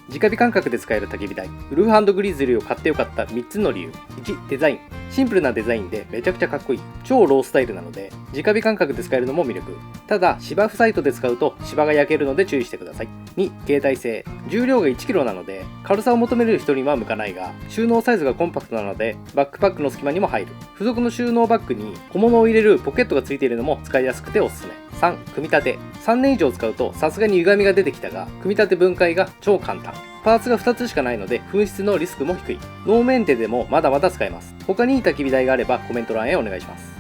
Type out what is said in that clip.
直火感覚で使える焚き火台。ウルフ&グリズリーを買ってよかった3つの理由。1、デザイン。シンプルなデザインでめちゃくちゃかっこいい。超ロースタイルなので、直火感覚で使えるのも魅力。ただ、芝生サイトで使うと芝が焼けるので注意してください。2、携帯性。重量が 1kg なので、軽さを求める人には向かないが、収納サイズがコンパクトなので、バックパックの隙間にも入る。付属の収納バッグに小物を入れるポケットがついているのも使いやすくておすすめ。3、組み立て。3年以上使うとさすがに歪みが出てきたが、組み立て分解が超簡単。パーツが2つしかないので紛失のリスクも低い。ノーメンテでもまだまだ使えます。他にいい焚き火台があればコメント欄へお願いします。